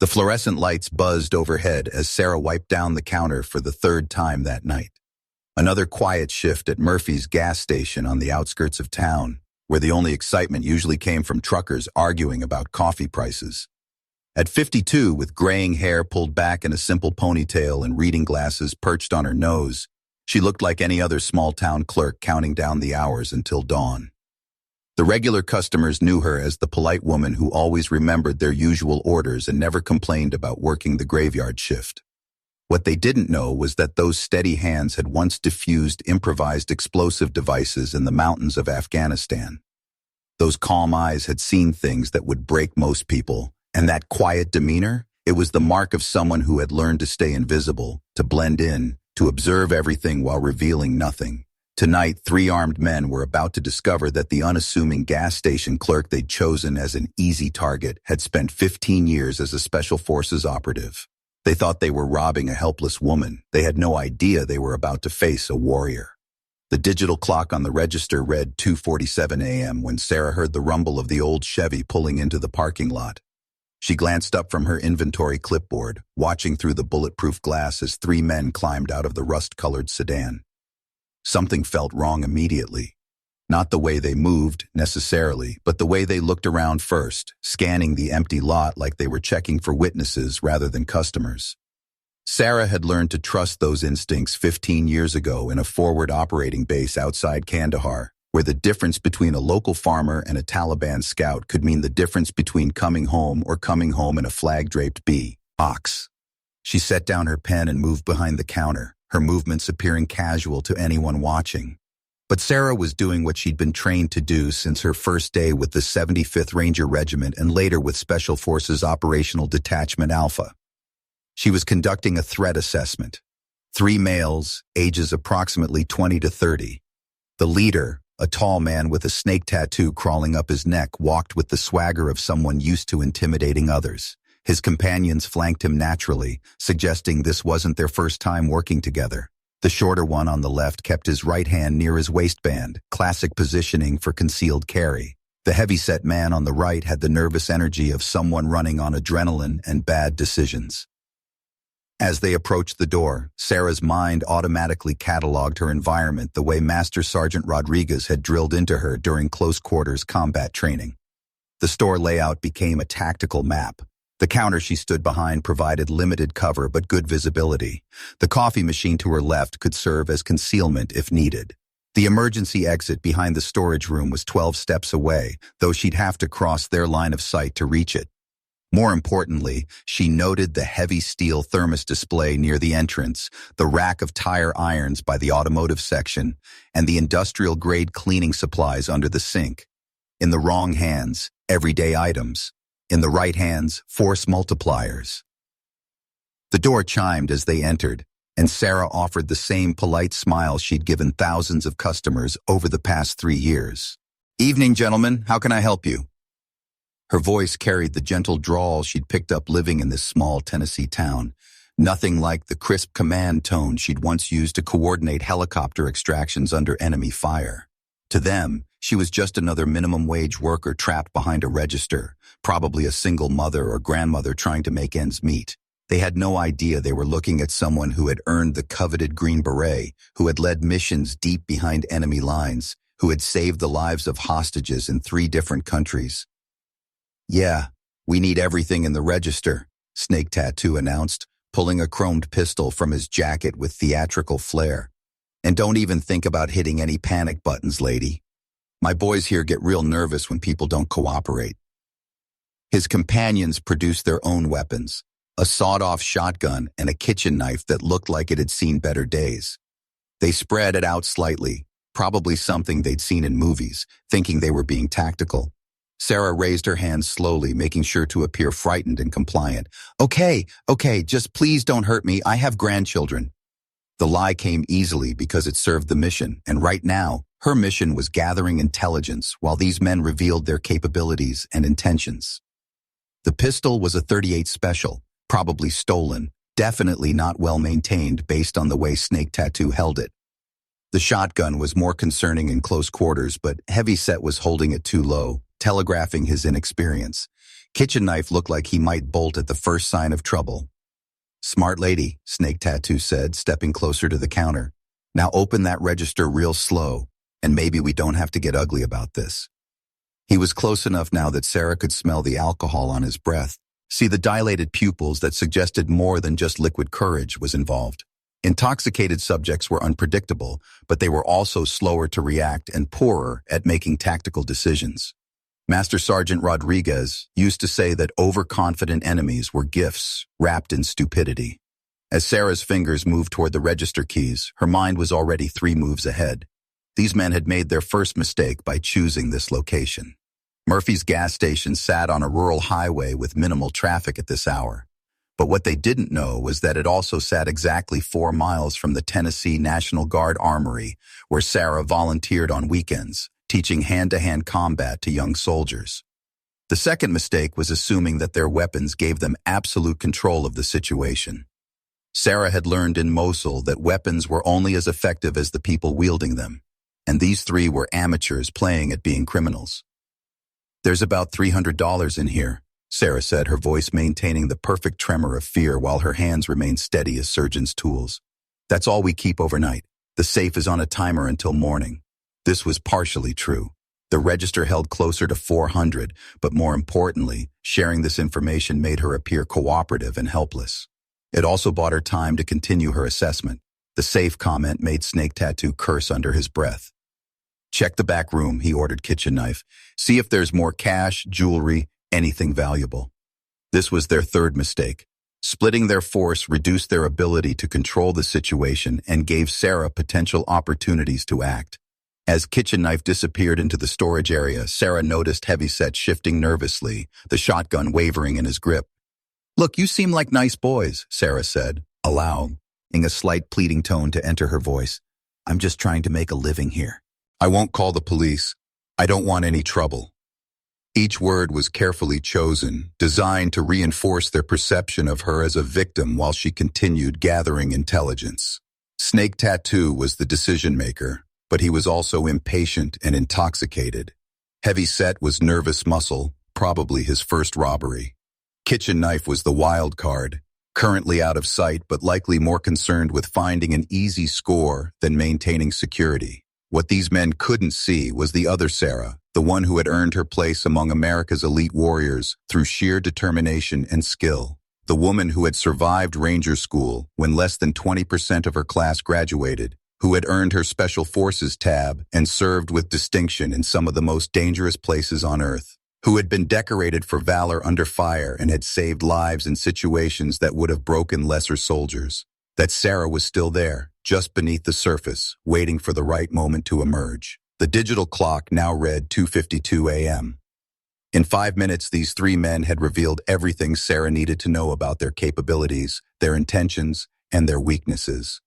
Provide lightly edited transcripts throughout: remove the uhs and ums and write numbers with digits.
The fluorescent lights buzzed overhead as Sarah wiped down the counter for the third time that night. Another quiet shift at Murphy's gas station on the outskirts of town, where the only excitement usually came from truckers arguing about coffee prices. At 52, with graying hair pulled back in a simple ponytail and reading glasses perched on her nose, she looked like any other small-town clerk counting down the hours until dawn. The regular customers knew her as the polite woman who always remembered their usual orders and never complained about working the graveyard shift. What they didn't know was that those steady hands had once diffused improvised explosive devices in the mountains of Afghanistan. Those calm eyes had seen things that would break most people, and that quiet demeanor, it was the mark of someone who had learned to stay invisible, to blend in, to observe everything while revealing nothing. Tonight, 3 armed men were about to discover that the unassuming gas station clerk they'd chosen as an easy target had spent 15 years as a special forces operative. They thought they were robbing a helpless woman. They had no idea they were about to face a warrior. The digital clock on the register read 2:47 a.m. when Sarah heard the rumble of the old Chevy pulling into the parking lot. She glanced up from her inventory clipboard, watching through the bulletproof glass as 3 men climbed out of the rust-colored sedan. Something felt wrong immediately. Not the way they moved, necessarily, but the way they looked around first, scanning the empty lot like they were checking for witnesses rather than customers. Sarah had learned to trust those instincts 15 years ago in a forward operating base outside Kandahar, where the difference between a local farmer and a Taliban scout could mean the difference between coming home or coming home in a flag-draped box. She set down her pen and moved behind the counter, her movements appearing casual to anyone watching. But Sarah was doing what she'd been trained to do since her first day with the 75th Ranger Regiment and later with Special Forces Operational Detachment Alpha. She was conducting a threat assessment. 3 males, ages approximately 20 to 30. The leader, a tall man with a snake tattoo crawling up his neck, walked with the swagger of someone used to intimidating others. His companions flanked him naturally, suggesting this wasn't their first time working together. The shorter one on the left kept his right hand near his waistband, classic positioning for concealed carry. The heavy-set man on the right had the nervous energy of someone running on adrenaline and bad decisions. As they approached the door, Sarah's mind automatically cataloged her environment the way Master Sergeant Rodriguez had drilled into her during close-quarters combat training. The store layout became a tactical map. The counter she stood behind provided limited cover but good visibility. The coffee machine to her left could serve as concealment if needed. The emergency exit behind the storage room was 12 steps away, though she'd have to cross their line of sight to reach it. More importantly, she noted the heavy steel thermos display near the entrance, the rack of tire irons by the automotive section, and the industrial-grade cleaning supplies under the sink. In the wrong hands, everyday items. In the right hands, force multipliers. The door chimed as they entered, and Sarah offered the same polite smile she'd given thousands of customers over the past 3 years. "Evening, gentlemen. How can I help you?" Her voice carried the gentle drawl she'd picked up living in this small Tennessee town, nothing like the crisp command tone she'd once used to coordinate helicopter extractions under enemy fire. To them, she was just another minimum-wage worker trapped behind a register, probably a single mother or grandmother trying to make ends meet. They had no idea they were looking at someone who had earned the coveted Green Beret, who had led missions deep behind enemy lines, who had saved the lives of hostages in 3 different countries. "Yeah, we need everything in the register," Snake Tattoo announced, pulling a chromed pistol from his jacket with theatrical flair. "And don't even think about hitting any panic buttons, lady. My boys here get real nervous when people don't cooperate." His companions produced their own weapons, a sawed-off shotgun and a kitchen knife that looked like it had seen better days. They spread it out slightly, probably something they'd seen in movies, thinking they were being tactical. Sarah raised her hands slowly, making sure to appear frightened and compliant. Okay, just please don't hurt me. I have grandchildren." The lie came easily because it served the mission, and right now, her mission was gathering intelligence while these men revealed their capabilities and intentions. The pistol was a .38 Special, probably stolen, definitely not well maintained based on the way Snake Tattoo held it. The shotgun was more concerning in close quarters, but Heavyset was holding it too low, telegraphing his inexperience. Kitchen Knife looked like he might bolt at the first sign of trouble. "Smart lady," Snake Tattoo said, stepping closer to the counter. "Now open that register real slow, and maybe we don't have to get ugly about this." He was close enough now that Sarah could smell the alcohol on his breath, see the dilated pupils that suggested more than just liquid courage was involved. Intoxicated subjects were unpredictable, but they were also slower to react and poorer at making tactical decisions. Master Sergeant Rodriguez used to say that overconfident enemies were gifts wrapped in stupidity. As Sarah's fingers moved toward the register keys, her mind was already 3 moves ahead. These men had made their first mistake by choosing this location. Murphy's gas station sat on a rural highway with minimal traffic at this hour. But what they didn't know was that it also sat exactly 4 miles from the Tennessee National Guard Armory, where Sarah volunteered on weekends, teaching hand-to-hand combat to young soldiers. The second mistake was assuming that their weapons gave them absolute control of the situation. Sarah had learned in Mosul that weapons were only as effective as the people wielding them, and these 3 were amateurs playing at being criminals. "There's about $300 in here," Sarah said, her voice maintaining the perfect tremor of fear while her hands remained steady as surgeon's tools. "That's all we keep overnight. The safe is on a timer until morning." This was partially true. The register held closer to 400, but more importantly, sharing this information made her appear cooperative and helpless. It also bought her time to continue her assessment. The safe comment made Snake Tattoo curse under his breath. "Check the back room," he ordered Kitchen Knife. "See if there's more cash, jewelry, anything valuable." This was their third mistake. Splitting their force reduced their ability to control the situation and gave Sarah potential opportunities to act. As Kitchen Knife disappeared into the storage area, Sarah noticed Heavyset shifting nervously, the shotgun wavering in his grip. "Look, you seem like nice boys," Sarah said, allowing a slight pleading tone to enter her voice. "I'm just trying to make a living here. I won't call the police. I don't want any trouble." Each word was carefully chosen, designed to reinforce their perception of her as a victim while she continued gathering intelligence. Snake Tattoo was the decision-maker, but he was also impatient and intoxicated. Heavyset was nervous muscle, probably his first robbery. Kitchen Knife was the wild card, currently out of sight but likely more concerned with finding an easy score than maintaining security. What these men couldn't see was the other Sarah, the one who had earned her place among America's elite warriors through sheer determination and skill. The woman who had survived Ranger School when less than 20% of her class graduated, who had earned her Special Forces tab and served with distinction in some of the most dangerous places on Earth, who had been decorated for valor under fire and had saved lives in situations that would have broken lesser soldiers. That Sarah was still there, just beneath the surface, waiting for the right moment to emerge. The digital clock now read 2:52 a.m. In 5 minutes, these 3 men had revealed everything Sarah needed to know about their capabilities, their intentions, and their weaknesses.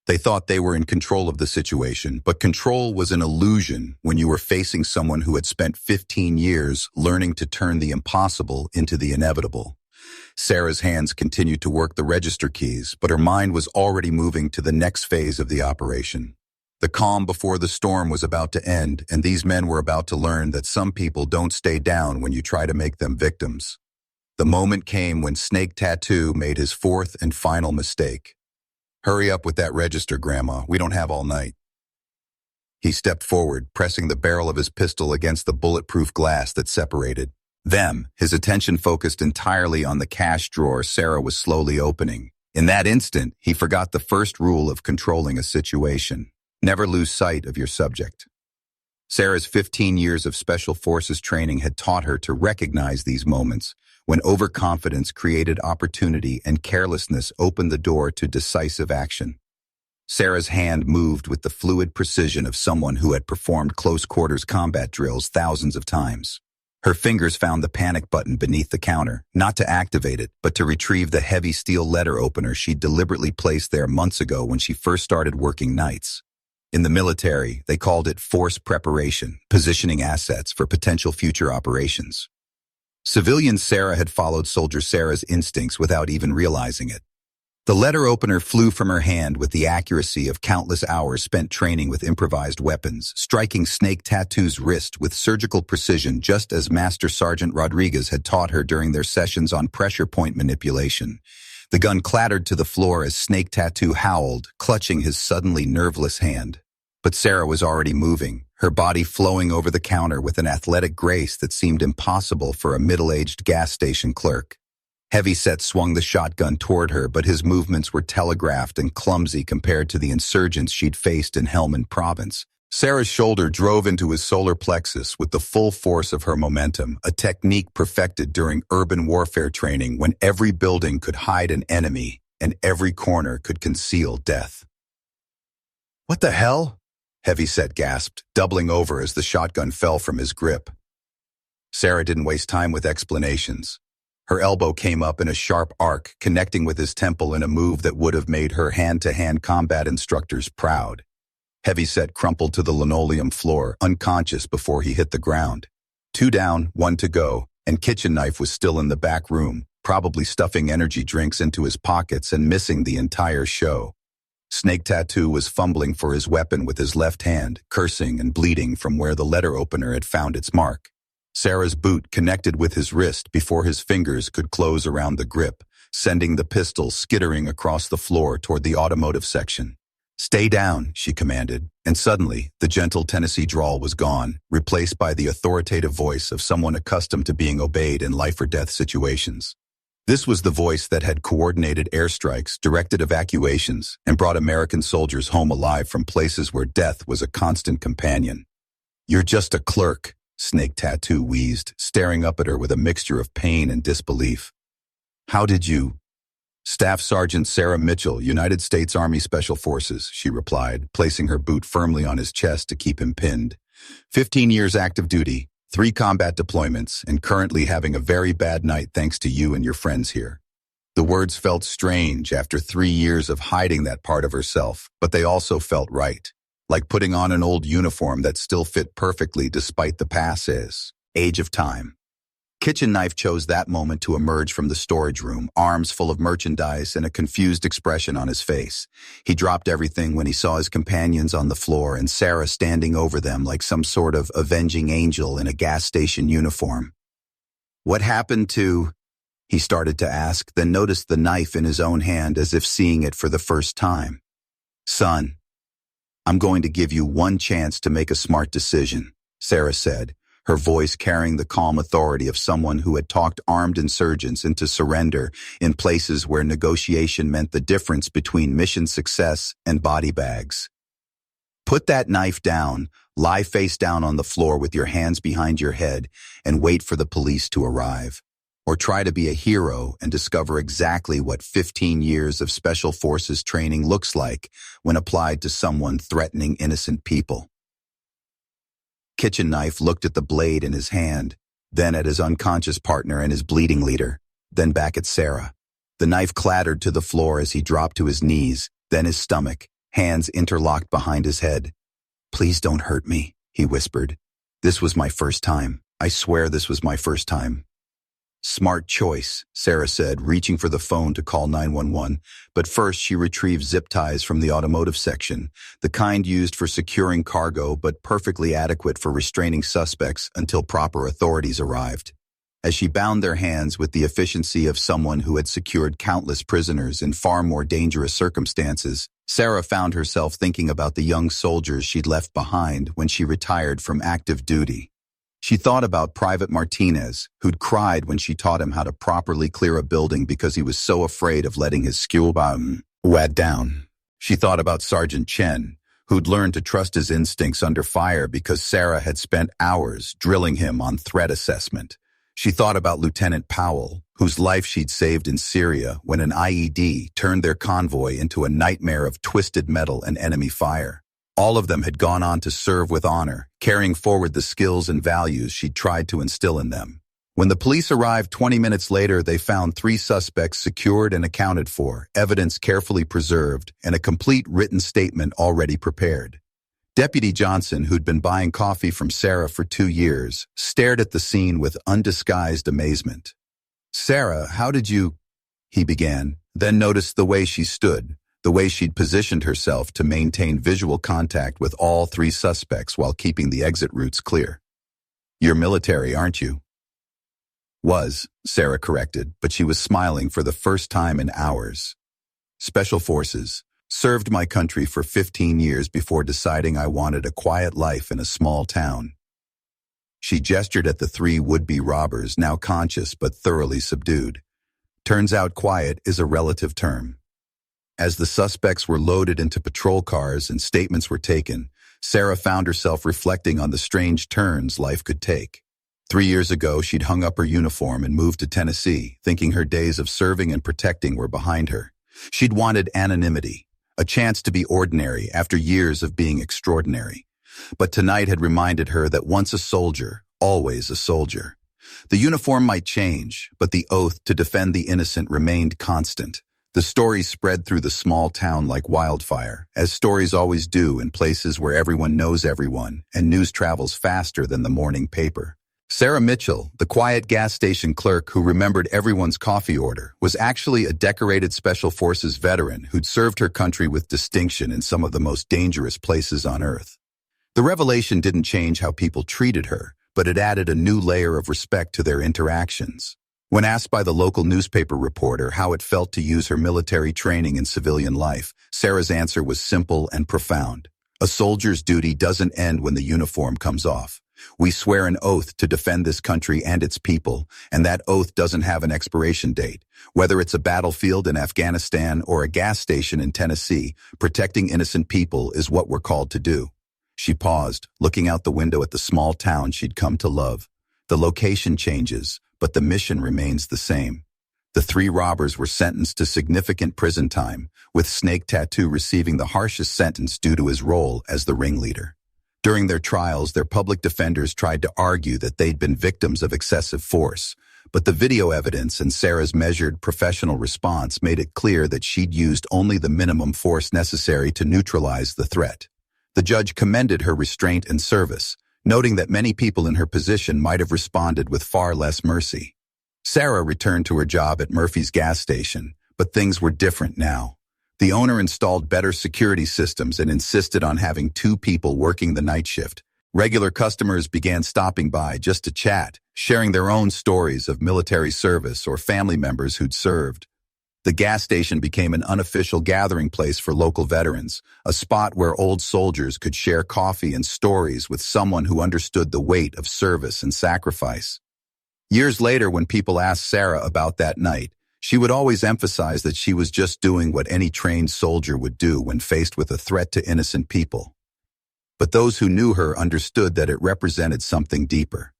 They thought they were in control of the situation, but control was an illusion when you were facing someone who had spent 15 years learning to turn the impossible into the inevitable. Sarah's hands continued to work the register keys, but her mind was already moving to the next phase of the operation. The calm before the storm was about to end, and these men were about to learn that some people don't stay down when you try to make them victims. The moment came when Snake Tattoo made his 4th and final mistake. "Hurry up with that register, Grandma. We don't have all night." He stepped forward, pressing the barrel of his pistol against the bulletproof glass that separated them, his attention focused entirely on the cash drawer Sarah was slowly opening. In that instant, he forgot the first rule of controlling a situation. Never lose sight of your subject. Sarah's 15 years of Special Forces training had taught her to recognize these moments, when overconfidence created opportunity and carelessness opened the door to decisive action. Sarah's hand moved with the fluid precision of someone who had performed close-quarters combat drills thousands of times. Her fingers found the panic button beneath the counter, not to activate it, but to retrieve the heavy steel letter opener she'd deliberately placed there months ago when she first started working nights. In the military, they called it force preparation, positioning assets for potential future operations. Civilian Sarah had followed Soldier Sarah's instincts without even realizing it. The letter opener flew from her hand with the accuracy of countless hours spent training with improvised weapons, striking Snake Tattoo's wrist with surgical precision just as Master Sergeant Rodriguez had taught her during their sessions on pressure point manipulation. The gun clattered to the floor as Snake Tattoo howled, clutching his suddenly nerveless hand. But Sarah was already moving, her body flowing over the counter with an athletic grace that seemed impossible for a middle-aged gas station clerk. Heavyset swung the shotgun toward her, but his movements were telegraphed and clumsy compared to the insurgents she'd faced in Helmand Province. Sarah's shoulder drove into his solar plexus with the full force of her momentum, a technique perfected during urban warfare training when every building could hide an enemy and every corner could conceal death. "What the hell?" Heavyset gasped, doubling over as the shotgun fell from his grip. Sarah didn't waste time with explanations. Her elbow came up in a sharp arc, connecting with his temple in a move that would have made her hand-to-hand combat instructors proud. Heavyset crumpled to the linoleum floor, unconscious before he hit the ground. 2 down, 1 to go, and Kitchen Knife was still in the back room, probably stuffing energy drinks into his pockets and missing the entire show. Snake Tattoo was fumbling for his weapon with his left hand, cursing and bleeding from where the letter opener had found its mark. Sarah's boot connected with his wrist before his fingers could close around the grip, sending the pistol skittering across the floor toward the automotive section. "Stay down," she commanded, and suddenly, the gentle Tennessee drawl was gone, replaced by the authoritative voice of someone accustomed to being obeyed in life-or-death situations. This was the voice that had coordinated airstrikes, directed evacuations, and brought American soldiers home alive from places where death was a constant companion. "You're just a clerk," Snake Tattoo wheezed, staring up at her with a mixture of pain and disbelief. "How did you—" "Staff Sergeant Sarah Mitchell, United States Army Special Forces," she replied, placing her boot firmly on his chest to keep him pinned. 15 years active duty, 3 combat deployments, and currently having a very bad night thanks to you and your friends here." The words felt strange after 3 years of hiding that part of herself, but they also felt right. Like putting on an old uniform that still fit perfectly despite the pass's age of time. Kitchen Knife chose that moment to emerge from the storage room, arms full of merchandise and a confused expression on his face. He dropped everything when he saw his companions on the floor and Sarah standing over them like some sort of avenging angel in a gas station uniform. "What happened to—" he started to ask, then noticed the knife in his own hand as if seeing it for the first time. "Son, I'm going to give you one chance to make a smart decision," Sarah said, her voice carrying the calm authority of someone who had talked armed insurgents into surrender in places where negotiation meant the difference between mission success and body bags. "Put that knife down, lie face down on the floor with your hands behind your head, and wait for the police to arrive. Or try to be a hero and discover exactly what 15 years of Special Forces training looks like when applied to someone threatening innocent people." Kitchen Knife looked at the blade in his hand, then at his unconscious partner and his bleeding leader, then back at Sarah. The knife clattered to the floor as he dropped to his knees, then his stomach, hands interlocked behind his head. "Please don't hurt me," he whispered. "This was my first time. I swear this was my first time." "Smart choice," Sarah said, reaching for the phone to call 911, but first she retrieved zip ties from the automotive section, the kind used for securing cargo but perfectly adequate for restraining suspects until proper authorities arrived. As she bound their hands with the efficiency of someone who had secured countless prisoners in far more dangerous circumstances, Sarah found herself thinking about the young soldiers she'd left behind when she retired from active duty. She thought about Private Martinez, who'd cried when she taught him how to properly clear a building because he was so afraid of letting his skill wad down. She thought about Sergeant Chen, who'd learned to trust his instincts under fire because Sarah had spent hours drilling him on threat assessment. She thought about Lieutenant Powell, whose life she'd saved in Syria when an IED turned their convoy into a nightmare of twisted metal and enemy fire. All of them had gone on to serve with honor, carrying forward the skills and values she'd tried to instill in them. When the police arrived 20 minutes later, they found 3 suspects secured and accounted for, evidence carefully preserved, and a complete written statement already prepared. Deputy Johnson, who'd been buying coffee from Sarah for 2 years, stared at the scene with undisguised amazement. "Sarah, how did you—" he began, Then noticed the way she stood, the way she'd positioned herself to maintain visual contact with all three suspects while keeping the exit routes clear. "You're military, aren't you?" "Was," Sarah corrected, but she was smiling for the first time in hours. "Special Forces. Served my country for 15 years before deciding I wanted a quiet life in a small town." She gestured at the three would-be robbers, now conscious but thoroughly subdued. Turns out quiet is a relative term. As the suspects were loaded into patrol cars and statements were taken, Sarah found herself reflecting on the strange turns life could take. 3 years ago, she'd hung up her uniform and moved to Tennessee, thinking her days of serving and protecting were behind her. She'd wanted anonymity, a chance to be ordinary after years of being extraordinary. But tonight had reminded her that once a soldier, always a soldier. The uniform might change, but the oath to defend the innocent remained constant. The story spread through the small town like wildfire, as stories always do in places where everyone knows everyone and news travels faster than the morning paper. Sarah Mitchell, the quiet gas station clerk who remembered everyone's coffee order, was actually a decorated Special Forces veteran who'd served her country with distinction in some of the most dangerous places on Earth. The revelation didn't change how people treated her, but it added a new layer of respect to their interactions. When asked by the local newspaper reporter how it felt to use her military training in civilian life, Sarah's answer was simple and profound. "A soldier's duty doesn't end when the uniform comes off. We swear an oath to defend this country and its people, and that oath doesn't have an expiration date. Whether it's a battlefield in Afghanistan or a gas station in Tennessee, protecting innocent people is what we're called to do." She paused, looking out the window at the small town she'd come to love. The location changes, but the mission remains the same. The three robbers were sentenced to significant prison time, with Snake Tattoo receiving the harshest sentence due to his role as the ringleader. During their trials, their public defenders tried to argue that they'd been victims of excessive force, but the video evidence and Sarah's measured, professional response made it clear that she'd used only the minimum force necessary to neutralize the threat. The judge commended her restraint and service, noting that many people in her position might have responded with far less mercy. Sarah returned to her job at Murphy's gas station, but things were different now. The owner installed better security systems and insisted on having 2 people working the night shift. Regular customers began stopping by just to chat, sharing their own stories of military service or family members who'd served. The gas station became an unofficial gathering place for local veterans, a spot where old soldiers could share coffee and stories with someone who understood the weight of service and sacrifice. Years later, when people asked Sarah about that night, she would always emphasize that she was just doing what any trained soldier would do when faced with a threat to innocent people. But those who knew her understood that it represented something deeper.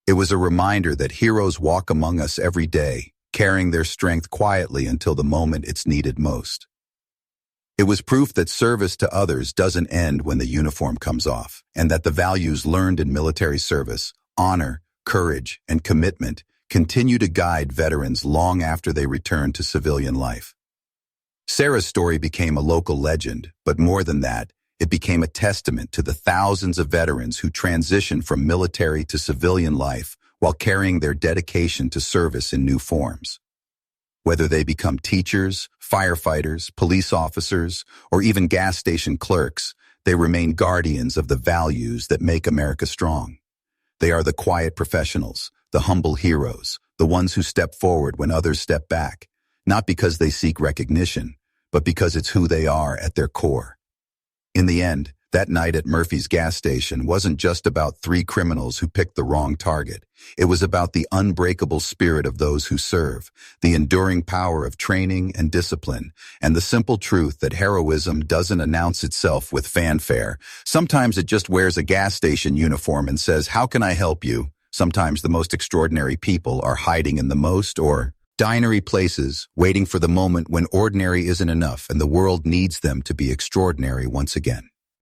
It was a reminder that heroes walk among us every day, carrying their strength quietly until the moment it's needed most. It was proof that service to others doesn't end when the uniform comes off, and that the values learned in military service, honor, courage, and commitment, continue to guide veterans long after they return to civilian life. Sarah's story became a local legend, but more than that, it became a testament to the thousands of veterans who transitioned from military to civilian life while carrying their dedication to service in new forms. Whether they become teachers, firefighters, police officers, or even gas station clerks, they remain guardians of the values that make America strong. They are the quiet professionals, the humble heroes, the ones who step forward when others step back, not because they seek recognition, but because it's who they are at their core. In the end, that night at Murphy's gas station wasn't just about 3 criminals who picked the wrong target. It was about the unbreakable spirit of those who serve, the enduring power of training and discipline, and the simple truth that heroism doesn't announce itself with fanfare. Sometimes it just wears a gas station uniform and says, "How can I help you?" Sometimes the most extraordinary people are hiding in the most ordinary places, waiting for the moment when ordinary isn't enough and the world needs them to be extraordinary once again.